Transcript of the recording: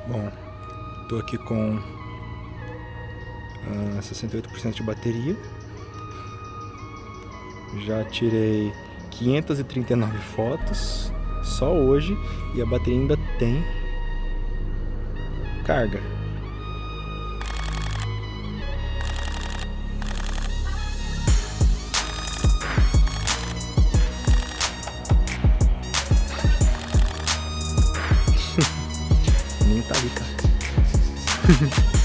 Bom, tô aqui com 68% de bateria. Já tirei 539 fotos só hoje e a bateria ainda tem carga. Nem tá ali, cara.